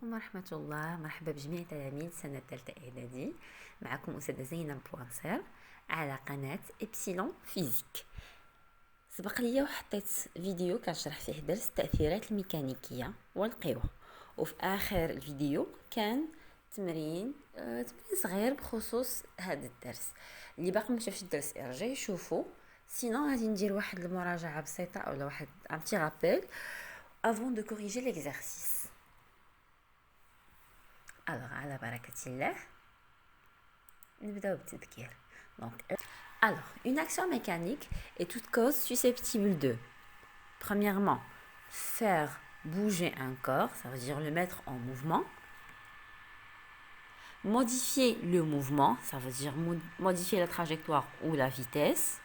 عليكم ورحمة الله. مرحبا بجميع تلاميذ سنة الثالثة إعدادي. معكم أستاذة زينب بوانسير على قناة إبسيلون فيزيك. سبق لي وحطيت فيديو كنشرح فيه درس التأثيرات الميكانيكية والقوى، وفي آخر الفيديو كان تمرين صغير بخصوص هذا الدرس. اللي باقي مشافش الدرس ارجع يشوفو، سينو غادي ندير واحد المراجعة بسيطة أو واحد un petit rappel avant de corriger l'exercice. Alors, على بركة الله نبداو بالتذكير. Alors, une action mécanique est toute cause susceptible de, premièrement, faire bouger un corps, ça veut dire le mettre en mouvement, modifier le mouvement, ça veut dire modifier la trajectoire ou la vitesse,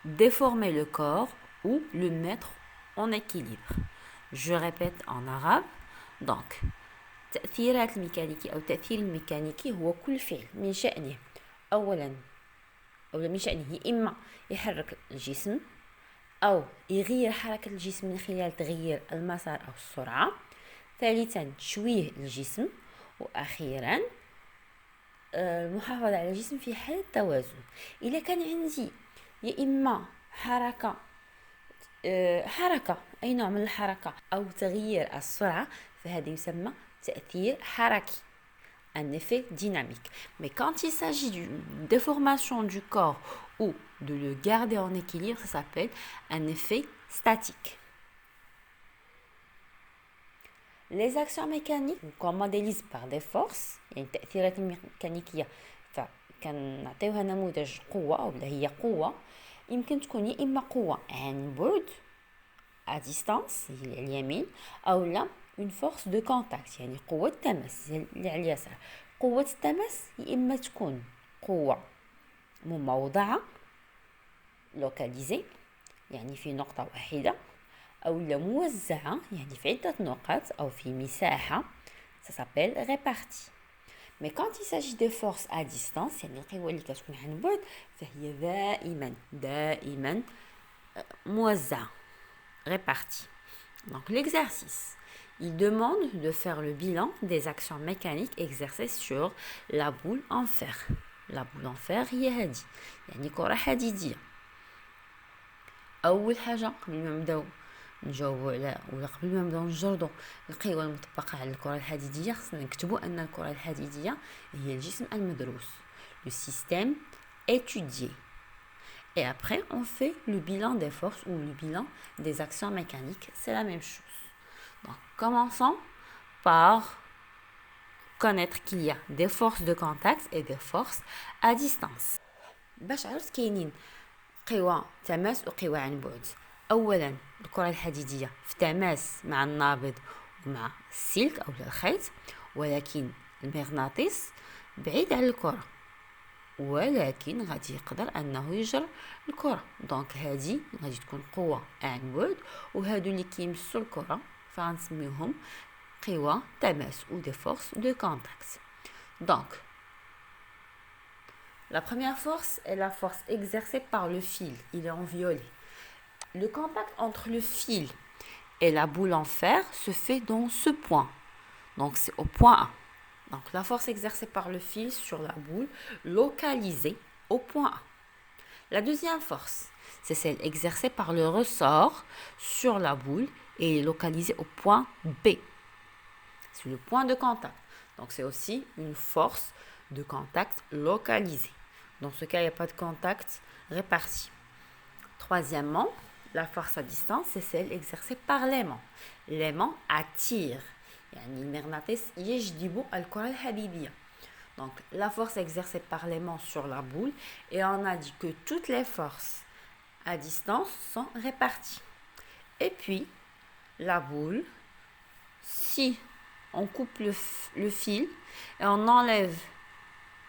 déformer le corps ou le mettre en équilibre. Je répète en arabe. Donc, التأثيرات الميكانيكية أو التأثير الميكانيكي هو كل فعل من شأنه من شأنه إما يحرك الجسم أو يغير حركة الجسم من خلال تغيير المسار أو السرعة. ثالثا تشويه الجسم. وأخيرا المحافظة على الجسم في حالة توازن. إذا كان عندي يا إما حركة أي نوع من الحركة أو تغيير السرعة فهذا يسمى تأثير حركي, un effet dynamique. Mais quand il s'agit d'une déformation du corps ou de le garder en équilibre, ça s'appelle un effet statique. Les actions mécaniques qu'on modélise par des forces, يعني التأثيرات الميكانيكية فكنعطيوها نموذج قوة أو هي قوة يمكن تكون يا إما قوة عن بعد à distance هي اليمين أو لا une force de contact يعني قوة تماس اللي على اليسار. قوة التماس يا إما تكون قوة مموضعة localisée يعني في نقطة واحدة أو لا موزعة يعني في عدة نقاط أو في مساحة ça s'appelle répartie. Mais quand il s'agit de forces à distance يعني القوة اللي كتكون عن بعد فهي دائما موزعة répartie. Donc l'exercice, il demande de faire le bilan des actions mécaniques exercées sur la boule en fer. La boule en fer هي هذه يعني كرة حديدية. أول حاجة قبل ما نبداو نجاوبوا على ولا قبل ما نبداو نجردوا القوى المطبقة على الكرة الحديدية خصنا نكتبوا أن الكرة الحديدية هي الجسم المدروس, le système étudié. Et après, on fait le bilan des forces ou le bilan des actions mécaniques. C'est la même chose. Donc, commençons par connaître qu'il y a des forces de contact et des forces à distance. باش عرفت كاينين قوى تماس وقوى عن بعد. أولا الكرة الحديدية في تماس مع النابض ومع السلك أو الخيط, ولكن المغناطيس بعيد عن الكرة ولكن غادي يقدر انه يجر الكره. دونك هذه غادي تكون قوه عن بعد, وهادو اللي كيمسوا الكره فغنسميوهم قوى تماس ou des forces de contact. Donc la première force est la force exercée par le fil, il est en violet. Le contact entre le fil et la boule en fer se fait dans ce point, donc c'est au point A. Donc, la force exercée par le fil sur la boule localisée au point A. La deuxième force, c'est celle exercée par le ressort sur la boule et localisée au point B. C'est le point de contact. Donc, c'est aussi une force de contact localisée. Dans ce cas, il n'y a pas de contact réparti. Troisièmement, la force à distance, c'est celle exercée par l'aimant. L'aimant attire. يعني المغناطيس يجذب الكرة الحديدية. Donc la force exercée par l'aimant sur la boule, et on a dit que toutes les forces à distance sont réparties. Et puis la boule, si on coupe le fil et on enlève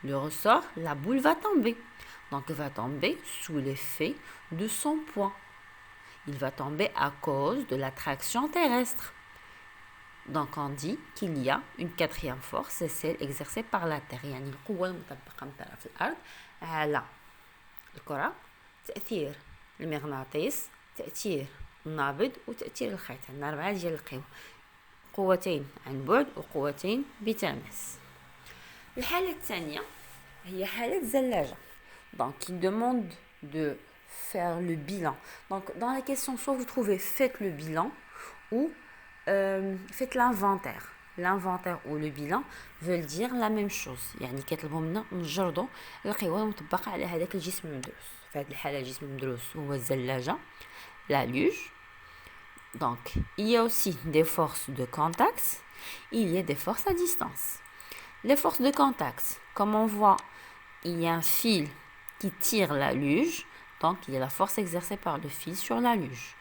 le ressort, la boule va tomber. Donc elle va tomber sous l'effet de son poids. Il va tomber à cause de l'attraction terrestre. Donc on dit qu'il y a une quatrième force, c'est celle exercée par la terre. يعني القوة المطبقة من طرف الأرض على الكرة, تأثير المغناطيس, تأثير النابض وتأثير الخيط. عندنا 4 ديال القوى. قوتين عن بعد وقوتين بتلمس. الحالة الثانية هي حالة زلاجة. Donc, il demande de faire le bilan. Donc, dans la question, soit vous trouvez faites le bilan ou faites l'inventaire. L'inventaire ou le bilan veulent dire la même chose. يعني كيطلبوا منا نجردوا القوى المطبقة على هذاك الجسم المدروس. في هذه الحالة الجسم المدروس هو الزلاجة, la luge. Donc, il y a aussi des forces de contact. Il y a des forces à distance. Les forces de contact, comme on voit, il y a un fil qui tire la luge. Donc, il y a la force exercée par le fil sur la luge.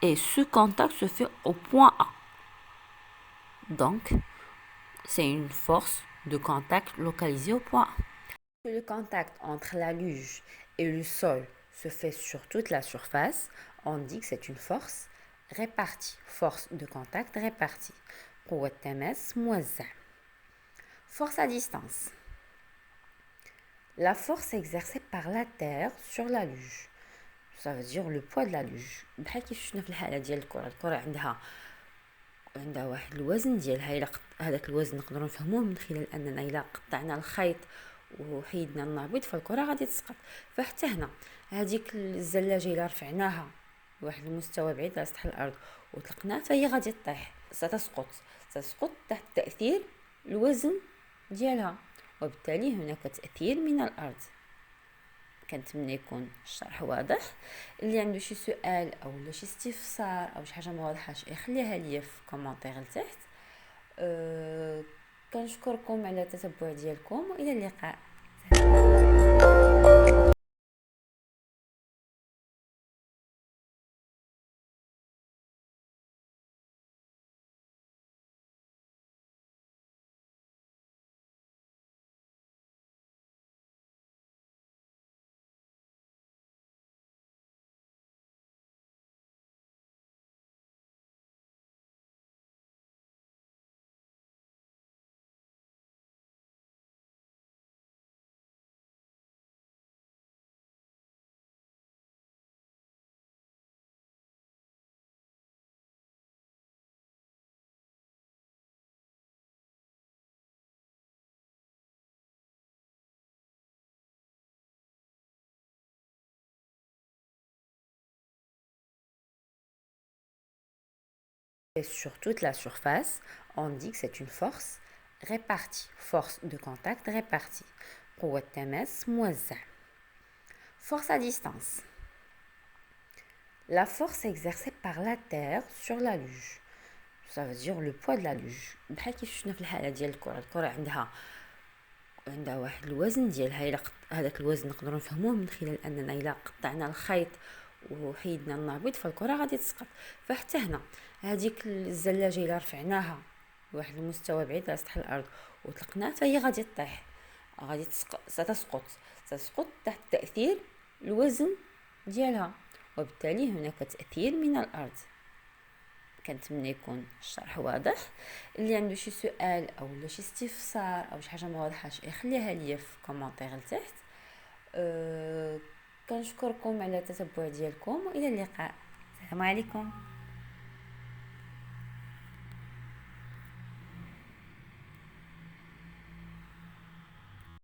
Et ce contact se fait au point A. Donc, c'est une force de contact localisée au point A. Le contact entre la luge et le sol se fait sur toute la surface. On dit que c'est une force répartie. Force de contact répartie. قوة تماس موزع. Force à distance. La force exercée par la terre sur la luge. Ça veut dire le poids de la luge. بحال كيف شفنا في الحالة ديال الكرة عندها واحد الوزن ديالها. إلا هذاك الوزن نقدروا نفهموه من خلال أننا إلا قطعنا الخيط وحيدنا النابض فالكرة غادي تسقط. فحتى هنا هذيك الزلاجة إلا رفعناها لواحد المستوى بعيد على سطح الأرض وطلقناها فهي غادي تطيح, ستسقط تحت تأثير الوزن ديالها, وبالتالي هناك تأثير من الأرض. كنتمنى يكون الشرح واضح. اللي عنده شي سؤال او شي استفسار او شي حاجه ما واضحاش يخليها ليا في كومونتير لتحت. كنشكركم على التتبع ديالكم والى اللقاء. Et sur toute la surface, on dit que c'est une force répartie. Force de contact répartie. قوة تماس موزع. Force à distance. La force exercée par la terre sur la luge. Ça veut dire le poids de la luge. بحال كيف شفنا في الحالة ديال الكرة عندها واحد الوزن ديالها. إلا هذاك الوزن نقدروا نفهموه من خلال أننا إلا قطعنا الخيط وحيدنا النابض فالكرة غادي تسقط. فحتى هنا هذيك الزلاجة إلا رفعناها لواحد المستوى بعيد على سطح الأرض وطلقناها فهي غادي تطيح, ستسقط تحت تأثير الوزن ديالها, وبالتالي هناك تأثير من الأرض. كنتمنى يكون الشرح واضح. اللي عنده شي سؤال او شي استفسار او شي حاجه ما واضحاش يخليها ليا في كومونتير لتحت. كنشكركم على التتبع ديالكم والى اللقاء. السلام عليكم.